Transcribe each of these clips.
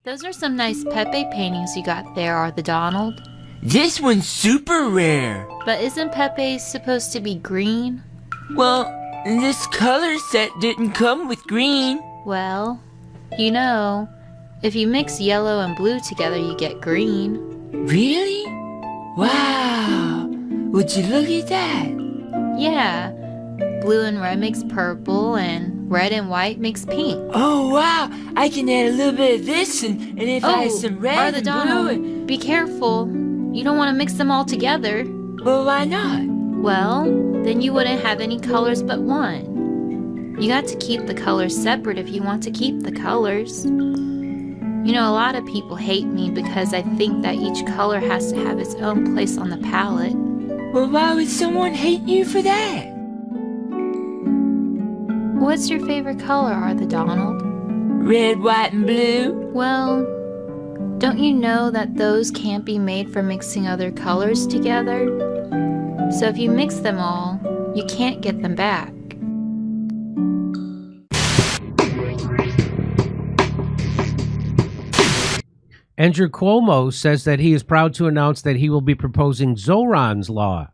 Those are some nice Pepe paintings you got there, are the Donald. This one's super rare. But isn't Pepe supposed to be green? Well, this color set didn't come with green. Well, you know, if you mix yellow and blue together, you get green. Really? Wow. Would you look at that? Yeah, blue and red makes purple, and red and white makes pink. Oh, wow. I can add a little bit of this, and if I add some red and blue and... Be careful. You don't want to mix them all together. Well, why not? Well, then you wouldn't have any colors but one. You got to keep the colors separate if you want to keep the colors. You know, a lot of people hate me because I think that each color has to have its own place on the palette. Well, why would someone hate you for that? What's your favorite color, Arthur Donald? Red, white, and blue? Well, don't you know that those can't be made for mixing other colors together? So if you mix them all, you can't get them back. Andrew Cuomo says that he is proud to announce that he will be proposing Zoran's law.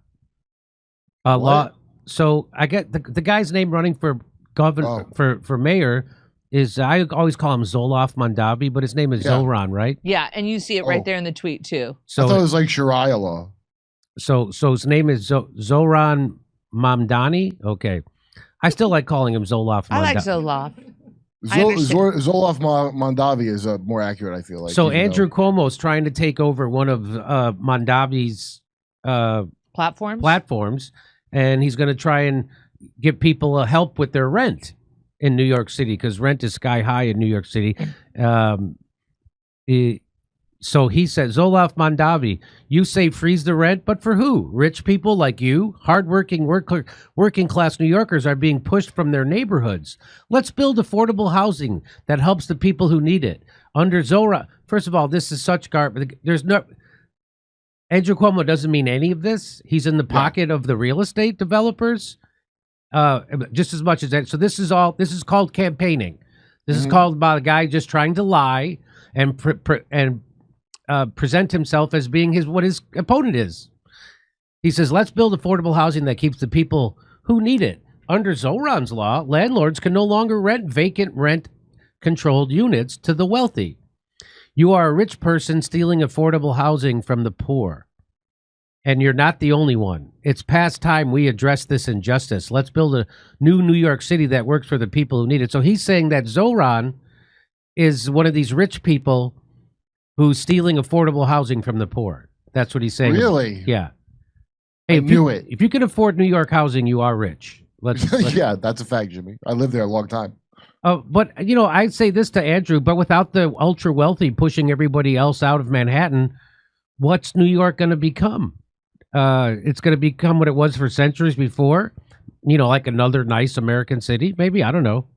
So I get the guy's name running for governor for mayor is I always call him Zolof Mondavi, but his name is Zoran, right? Yeah, and you see it right there in the tweet too. So I thought it was like Sharia law. So his name is Zoran Mamdani. Okay, I still like calling him Zolof. I like Zolof. Zolof Mondavi is more accurate, I feel like. So Andrew Cuomo's trying to take over one of Mondavi's platforms, and he's going to try and give people help with their rent in New York City because rent is sky high in New York City. So he said, Zolof Mondavi, you say freeze the rent, but for who? Rich people like you? Hardworking working class New Yorkers are being pushed from their neighborhoods. Let's build affordable housing that helps the people who need it. Under Zora, first of all, this is such garbage. There's no... Andrew Cuomo doesn't mean any of this. He's in the pocket of the real estate developers just as much as that. So this is called campaigning. This is called by a guy just trying to lie and present himself as being what his opponent is. He says, let's build affordable housing that keeps the people who need it. Under Zoran's law, landlords can no longer rent vacant rent-controlled units to the wealthy. You are a rich person stealing affordable housing from the poor. And you're not the only one. It's past time we address this injustice. Let's build a new New York City that works for the people who need it. So he's saying that Zoran is one of these rich people who's stealing affordable housing from the poor. That's what he's saying. Really? Yeah. Hey, if you can afford New York housing, you are rich. Let's yeah, that's a fact, Jimmy. I lived there a long time. But, you know, I'd say this to Andrew, but without the ultra wealthy pushing everybody else out of Manhattan, what's New York going to become? It's going to become what it was for centuries before, you know, like another nice American city, maybe. I don't know.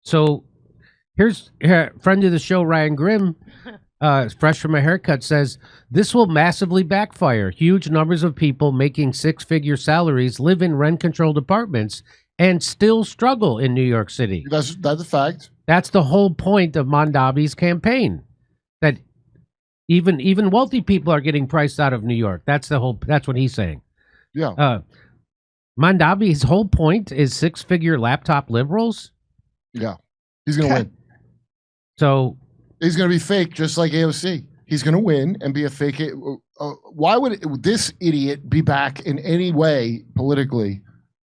So here's friend of the show, Ryan Grimm, fresh from a haircut, says, this will massively backfire. Huge numbers of people making six-figure salaries live in rent-controlled apartments and still struggle in New York City. That's a fact. That's the whole point of Mondavi's campaign. That even wealthy people are getting priced out of New York. That's what he's saying. Yeah. Mondavi's whole point is six-figure laptop liberals. Yeah. He's gonna win. So he's gonna be fake, just like AOC. He's gonna win and be a fake. Why would this idiot be back in any way politically?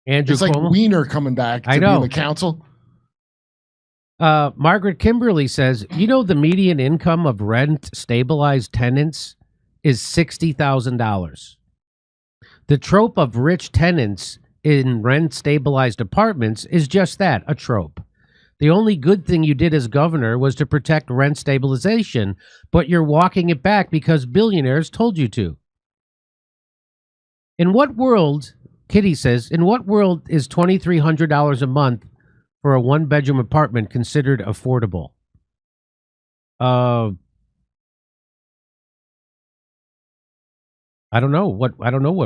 Andrew it's like Cuomo? Wiener coming back to be in the council. Margaret Kimberly says, you know, the median income of rent-stabilized tenants is $60,000. The trope of rich tenants in rent-stabilized apartments is just that, a trope. The only good thing you did as governor was to protect rent stabilization, but you're walking it back because billionaires told you to. In what world... Kitty says, in what world is $2,300 a month for a one-bedroom apartment considered affordable? I don't know what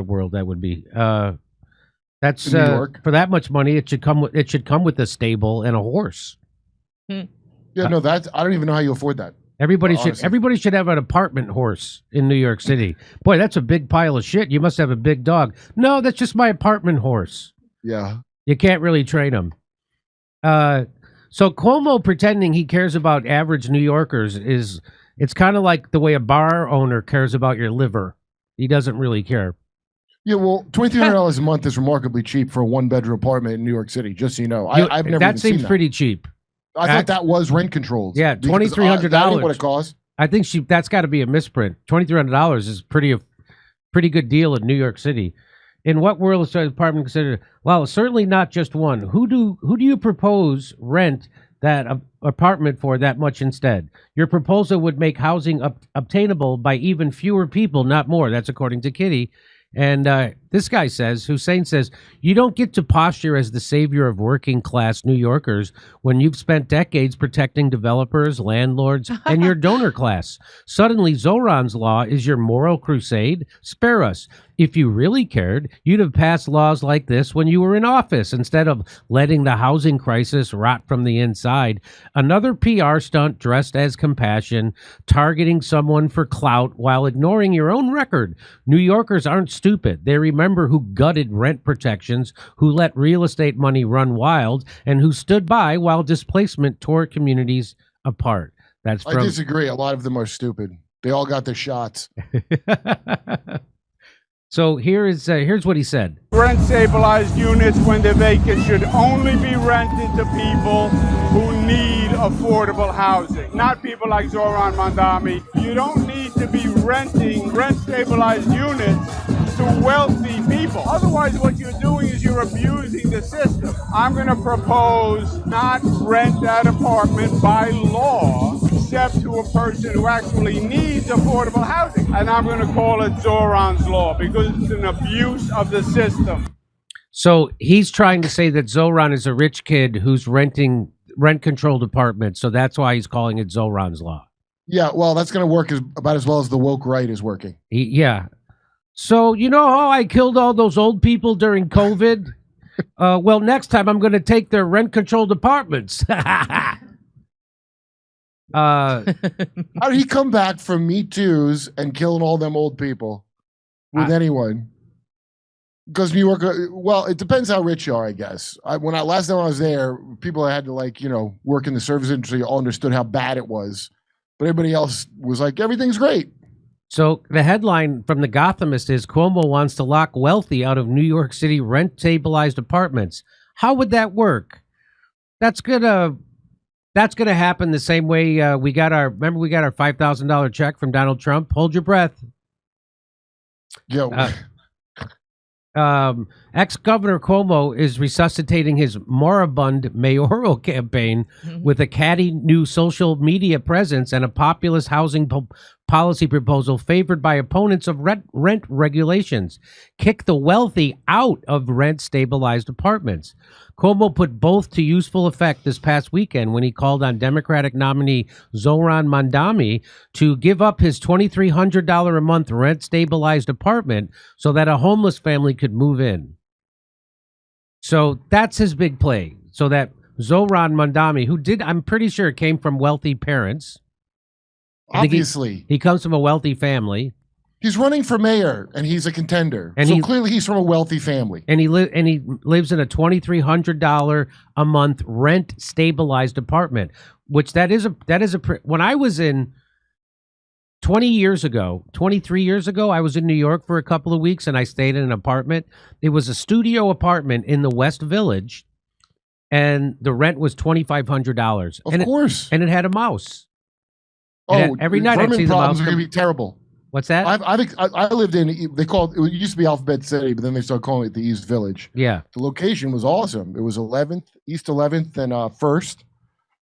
world that would be. That's for that much money. It should come with a stable and a horse. Yeah, no, that's I don't even know how you afford that. Everybody Honestly. should have an apartment horse in New York City. Boy, that's a big pile of shit. You must have a big dog. No, that's just my apartment horse. Yeah. You can't really train him. So Cuomo pretending he cares about average New Yorkers it's kind of like the way a bar owner cares about your liver. He doesn't really care. Yeah, well, $2,300 a month is remarkably cheap for a one-bedroom apartment in New York City. Just so you know, I've never that even seen seems pretty cheap. I thought that was rent controlled. Yeah, $2,300. That ain't what it costs. I think that's got to be a misprint. $2,300 is pretty good deal in New York City. In what world is the apartment considered? Well, certainly not just one. Who do you propose rent that apartment for that much instead? Your proposal would make housing obtainable by even fewer people, not more. That's according to Kitty. And this guy says, Hussein says, you don't get to posture as the savior of working class New Yorkers when you've spent decades protecting developers, landlords, and your donor class. Suddenly, Zoran's law is your moral crusade. Spare us. If you really cared, you'd have passed laws like this when you were in office instead of letting the housing crisis rot from the inside. Another PR stunt dressed as compassion, targeting someone for clout while ignoring your own record. New Yorkers aren't stupid. They remember who gutted rent protections, who let real estate money run wild, and who stood by while displacement tore communities apart. That's from... I disagree. A lot of them are stupid. They all got their shots. So here's what he said. Rent-stabilized units, when they're vacant, should only be rented to people who need affordable housing, not people like Zoran Mandami. You don't need to be renting rent-stabilized units to wealthy people. Otherwise, what you're doing is you're abusing the system. I'm going to propose not rent that apartment by law, except to a person who actually needs affordable housing. And I'm going to call it Zoran's law because it's an abuse of the system. So he's trying to say that Zoran is a rich kid who's renting rent-controlled apartments. So that's why he's calling it Zoran's law. Yeah, well, that's going to work about as well as the woke right is working. Yeah. So you know how I killed all those old people during COVID? Well, next time I'm going to take their rent-controlled apartments. How did he come back from Me Too's and killing all them old people with anyone? Because New York, well, it depends how rich you are, I guess. Last time I was there, people had to work in the service industry all understood how bad it was, but everybody else was like, everything's great. So the headline from the Gothamist is Cuomo wants to lock wealthy out of New York City rent-stabilized apartments. How would that work? That's gonna happen the same way we got our $5,000 check from Donald Trump. Hold your breath. Yo. Ex-Governor Cuomo is resuscitating his moribund mayoral campaign with a catty new social media presence and a populist housing policy proposal favored by opponents of rent regulations. Kick the wealthy out of rent-stabilized apartments. Cuomo put both to useful effect this past weekend when he called on Democratic nominee Zoran Mandami to give up his $2,300 a month rent-stabilized apartment so that a homeless family could move in. So that's his big play. So that Zoran Mandami, I'm pretty sure came from wealthy parents. Obviously. He comes from a wealthy family. He's running for mayor, and he's a contender. And so clearly he's from a wealthy family. And he lives in a $2,300 a month rent-stabilized apartment, which when I was in 23 years ago, I was in New York for a couple of weeks, and I stayed in an apartment. It was a studio apartment in the West Village, and the rent was $2,500. Of course. And it had a mouse. Every night I'd see the mouse. Are going to be terrible. What's that? I lived in, it used to be Alphabet City, but then they started calling it the East Village. Yeah. The location was awesome. It was East 11th and 1st,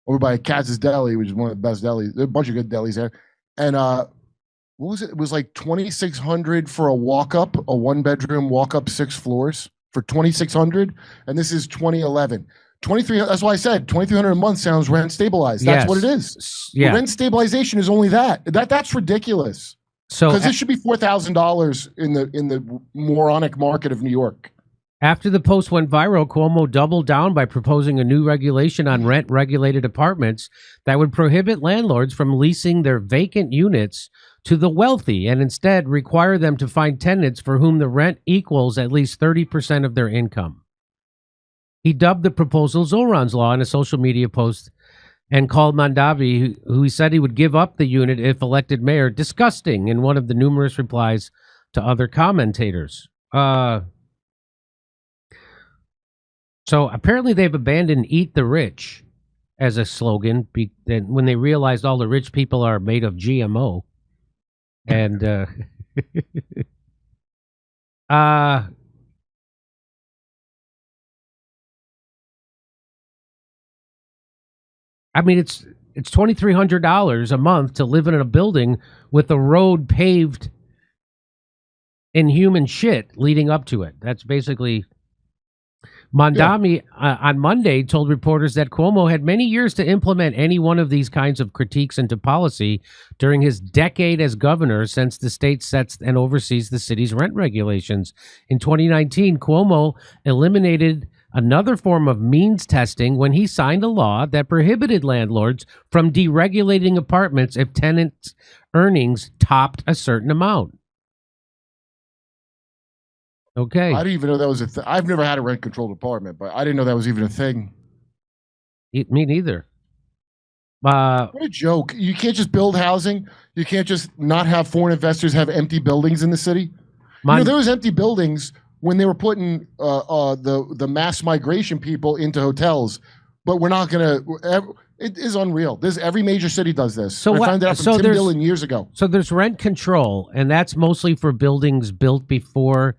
over by Katz's Deli, which is one of the best delis. There are a bunch of good delis there. And what was it? It was like $2,600 for a walk-up, a one-bedroom walk-up 6 floors for $2,600. And this is 2011. 23. That's why I said 2,300 a month sounds rent stabilized. That's what it is. Yeah. Rent stabilization is only that. That's ridiculous. So because this should be $4,000 in the moronic market of New York. After the post went viral, Cuomo doubled down by proposing a new regulation on rent-regulated apartments that would prohibit landlords from leasing their vacant units to the wealthy and instead require them to find tenants for whom the rent equals at least 30% of their income. He dubbed the proposal Zoran's Law in a social media post and called Mandavi, who he said he would give up the unit if elected mayor, disgusting in one of the numerous replies to other commentators. So apparently they've abandoned "Eat the Rich" as a slogan when they realized all the rich people are made of GMO. And I mean, it's $2,300 a month to live in a building with a road paved in human shit leading up to it. That's basically... Mandami on Monday told reporters that Cuomo had many years to implement any one of these kinds of critiques into policy during his decade as governor, since the state sets and oversees the city's rent regulations. In 2019, Cuomo eliminated another form of means testing when he signed a law that prohibited landlords from deregulating apartments if tenants' earnings topped a certain amount. Okay. I didn't even know that was a thing. I've never had a rent-controlled apartment, but I didn't know that was even a thing. Me neither. What a joke. You can't just build housing. You can't just not have foreign investors have empty buildings in the city. There was empty buildings when they were putting the mass migration people into hotels, but we're not going to... It is unreal. Every major city does this. So I found that out from Tim Dillon years ago. So there's rent control, and that's mostly for buildings built before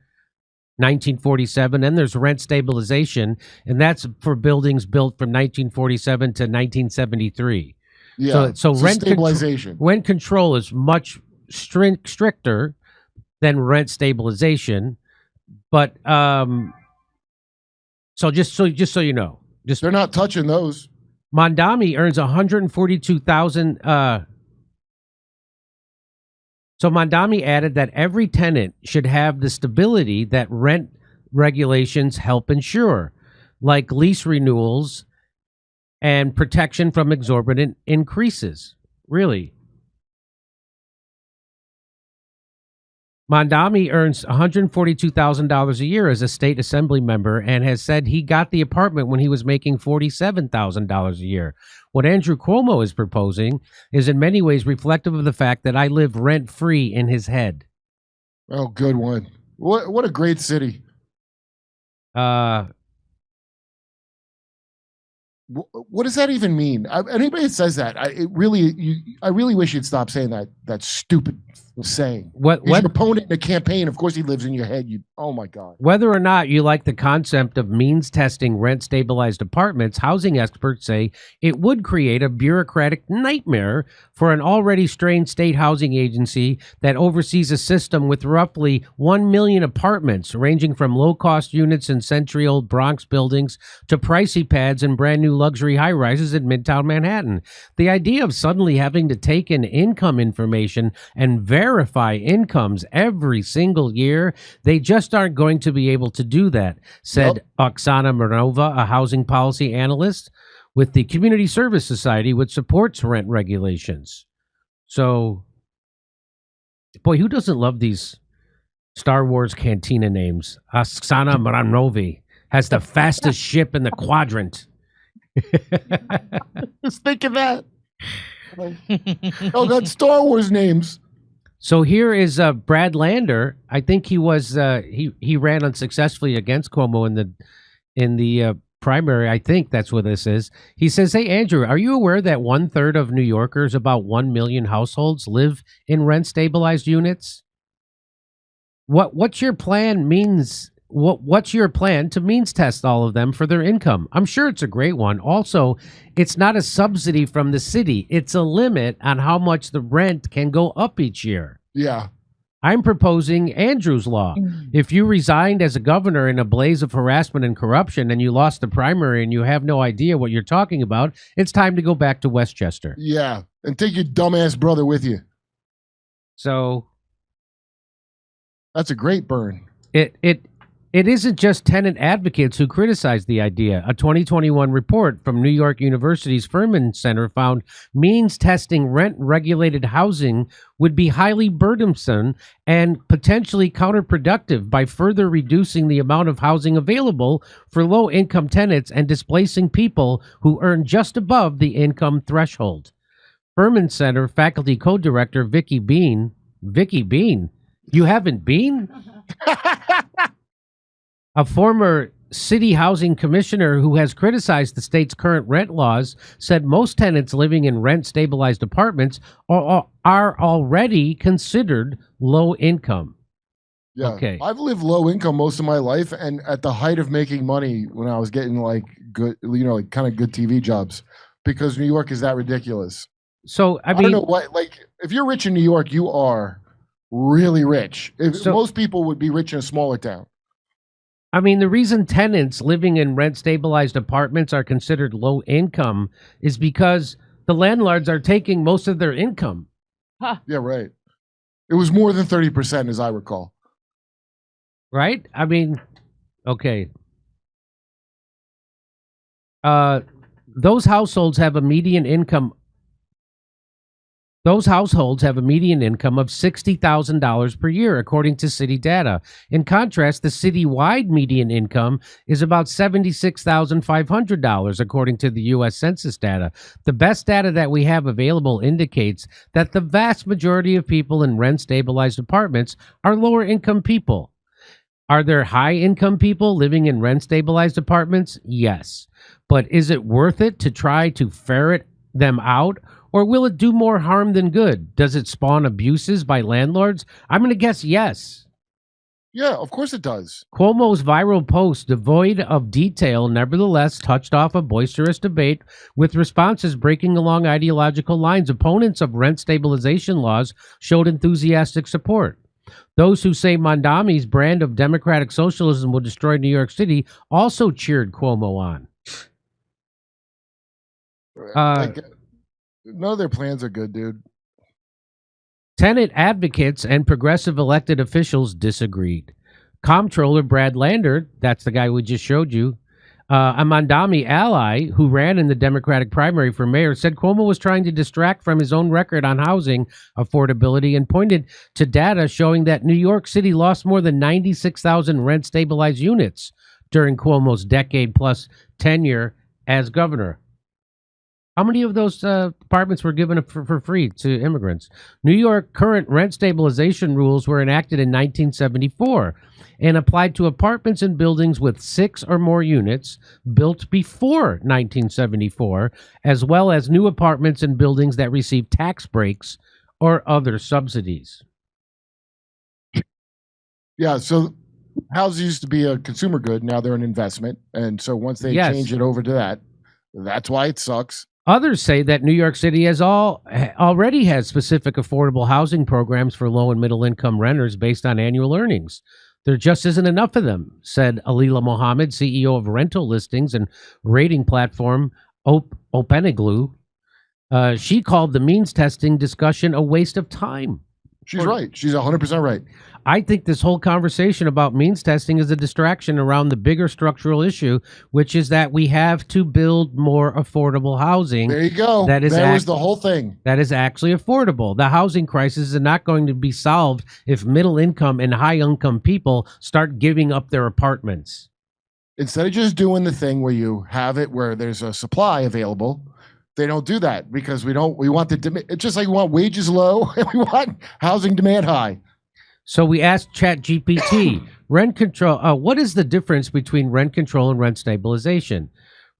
1947, and there's rent stabilization, and that's for buildings built from 1947 to 1973. Yeah. So rent stabilization. Rent control is much stricter than rent stabilization, but so just so you know, they're not touching those. Mandami earns $142,000. So Mandami added that every tenant should have the stability that rent regulations help ensure, like lease renewals and protection from exorbitant increases. Really. Mandami earns $142,000 a year as a state assembly member and has said he got the apartment when he was making $47,000 a year. What Andrew Cuomo is proposing is in many ways reflective of the fact that I live rent-free in his head. Oh, good one. What a great city. What does that even mean? Anybody that says that, I really wish you'd stop saying that stupid saying. What your opponent in a campaign? Of course, he lives in your head. Oh my God. Whether or not you like the concept of means testing rent stabilized apartments, housing experts say it would create a bureaucratic nightmare for an already strained state housing agency that oversees a system with roughly 1 million apartments, ranging from low-cost units in century-old Bronx buildings to pricey pads and brand-new luxury high-rises in Midtown Manhattan. The idea of suddenly having to take in income information and verify incomes every single year, they just aren't going to be able to do that, said Oksana Mironova, a housing policy analyst with the Community Service Society, which supports rent regulations. So, boy, who doesn't love these Star Wars cantina names? Oksana Mironova has the fastest ship in the quadrant. Just think of that. Oh, God, Star Wars names. So here is Brad Lander. I think he was he ran unsuccessfully against Cuomo in the primary. I think that's what this is. He says, "Hey Andrew, are you aware that 1/3 of New Yorkers, about 1 million households, live in rent stabilized units? What's your plan means? What's your plan to means test all of them for their income? I'm sure it's a great one. Also, it's not a subsidy from the city. It's a limit on how much the rent can go up each year. Yeah. I'm proposing Andrew's Law. If you resigned as a governor in a blaze of harassment and corruption and you lost the primary and you have no idea what you're talking about, it's time to go back to Westchester." Yeah. And take your dumbass brother with you. So that's a great burn. it isn't just tenant advocates who criticize the idea. A 2021 report from New York University's Furman Center found means testing rent-regulated housing would be highly burdensome and potentially counterproductive by further reducing the amount of housing available for low-income tenants and displacing people who earn just above the income threshold. Furman Center faculty co-director Vicky Bean, you haven't been? A former city housing commissioner who has criticized the state's current rent laws said most tenants living in rent-stabilized apartments are already considered low income. Yeah, okay. I've lived low income most of my life, and at the height of making money when I was getting like good, like kind of good TV jobs, because New York is that ridiculous. So I mean, I don't know what, like, if you're rich in New York, you are really rich. Most people would be rich in a smaller town. I mean, the reason tenants living in rent-stabilized apartments are considered low income is because the landlords are taking most of their income. Huh. Yeah, right. It was more than 30%, as I recall. Right? I mean, okay. Those households have a median income. Those households have a median income of $60,000 per year, according to city data. In contrast, the citywide median income is about $76,500, according to the U.S. Census data. The best data that we have available indicates that the vast majority of people in rent-stabilized apartments are lower-income people. Are there high-income people living in rent-stabilized apartments? Yes. But is it worth it to try to ferret them out? Or will it do more harm than good? Does it spawn abuses by landlords? I'm going to guess yes. Yeah, of course it does. Cuomo's viral post, devoid of detail, nevertheless touched off a boisterous debate with responses breaking along ideological lines. Opponents of rent stabilization laws showed enthusiastic support. Those who say Mondami's brand of democratic socialism will destroy New York City also cheered Cuomo on. None of their plans are good, dude. Tenant advocates and progressive elected officials disagreed. Comptroller Brad Lander, that's the guy we just showed you, a Mondami ally who ran in the Democratic primary for mayor, said Cuomo was trying to distract from his own record on housing affordability and pointed to data showing that New York City lost more than 96,000 rent-stabilized units during Cuomo's decade-plus tenure as governor. How many of those apartments were given for free to immigrants? New York current rent stabilization rules were enacted in 1974 and applied to apartments and buildings with 6 or more units built before 1974, as well as new apartments and buildings that receive tax breaks or other subsidies. Yeah, so houses used to be a consumer good. Now they're an investment. And so once they change it over to that, that's why it sucks. Others say that New York City already has specific affordable housing programs for low and middle income renters based on annual earnings. There just isn't enough of them, said Alila Mohammed, CEO of rental listings and rating platform Openiglu. She called the means testing discussion a waste of time. She's right. She's 100% right. I think this whole conversation about means testing is a distraction around the bigger structural issue, which is that we have to build more affordable housing. There you go. That was the whole thing. That is actually affordable. The housing crisis is not going to be solved if middle income and high income people start giving up their apartments. Instead of just doing the thing where you have it where there's a supply available, they don't do that because we want it's just like we want wages low and we want housing demand high. So we asked ChatGPT, rent control, what is the difference between rent control and rent stabilization?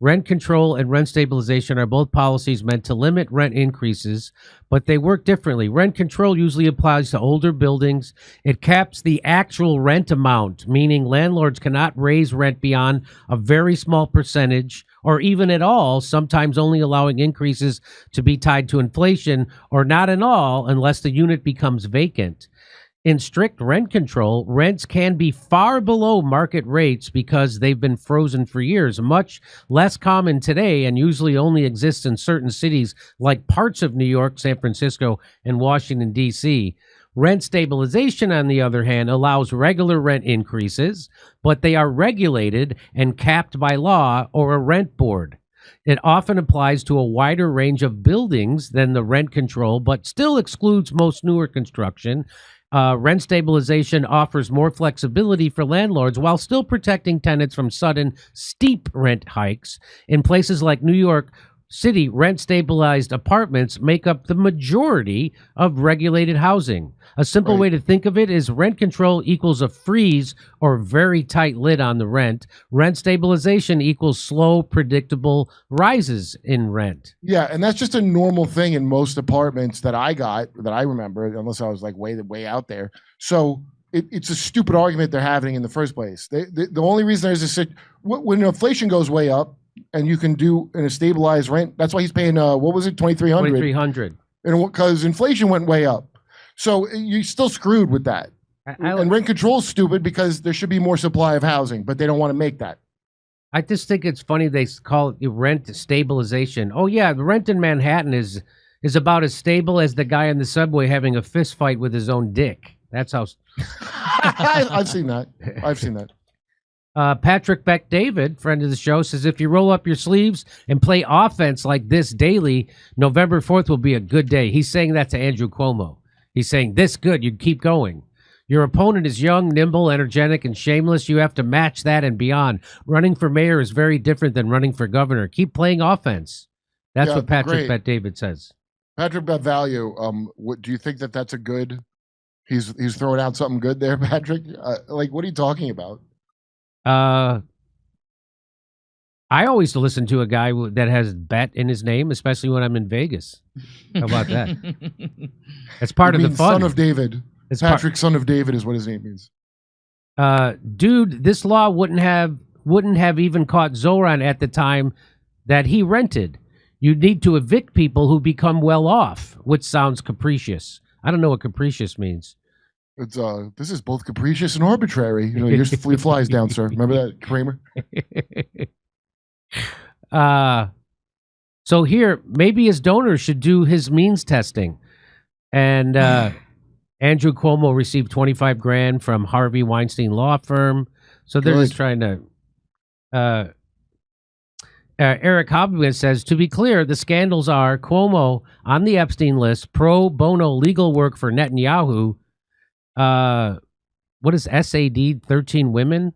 Rent control and rent stabilization are both policies meant to limit rent increases, but they work differently. Rent control usually applies to older buildings. It caps the actual rent amount, meaning landlords cannot raise rent beyond a very small percentage or even at all, sometimes only allowing increases to be tied to inflation or not at all unless the unit becomes vacant. In strict rent control, rents can be far below market rates because they've been frozen for years, much less common today and usually only exists in certain cities like parts of New York, San Francisco, and Washington, D.C. Rent stabilization, on the other hand, allows regular rent increases, but they are regulated and capped by law or a rent board. It often applies to a wider range of buildings than the rent control, but still excludes most newer construction. Rent stabilization offers more flexibility for landlords while still protecting tenants from sudden, steep rent hikes. In places like New York City, rent-stabilized apartments make up the majority of regulated housing. A simple way to think of it is rent control equals a freeze or very tight lid on the rent. Rent stabilization equals slow, predictable rises in rent. Yeah, and that's just a normal thing in most apartments that I remember, unless I was like way out there. So it's a stupid argument they're having in the first place. The only reason there's when inflation goes way up, and you can do in a stabilized rent. That's why he's paying, what was it, $2,300? $2,300. And because inflation went way up. So you're still screwed with that. And rent control is stupid because there should be more supply of housing, but they don't want to make that. I just think it's funny they call it rent stabilization. Oh, yeah, the rent in Manhattan is about as stable as the guy in the subway having a fist fight with his own dick. That's how... I've seen that. Patrick Beck David, friend of the show, says if you roll up your sleeves and play offense like this daily, November 4th will be a good day. He's saying that to Andrew Cuomo. He's saying, this good, you keep going. Your opponent is young, nimble, energetic, and shameless. You have to match that and beyond. Running for mayor is very different than running for governor. Keep playing offense. That's what Patrick Beck David says. Patrick Bet Value, do you think that that's a good... He's throwing out something good there, Patrick? What are you talking about? I always listen to a guy that has bet in his name, especially when I'm in Vegas. How about that? That's part of the fun. Son of David. Patrick, son of David, is what his name means. Dude, this law wouldn't have even caught Zoran at the time that he rented. You need to evict people who become well off, which sounds capricious. I don't know what capricious means. It's this is both capricious and arbitrary. Your flies down, sir. Remember that, Kramer? So here, maybe his donors should do his means testing. And Andrew Cuomo received $25,000 from Harvey Weinstein law firm. So they're just trying to. Eric Hobson says, to be clear, the scandals are Cuomo on the Epstein list, pro bono legal work for Netanyahu. What is SAD, 13 women?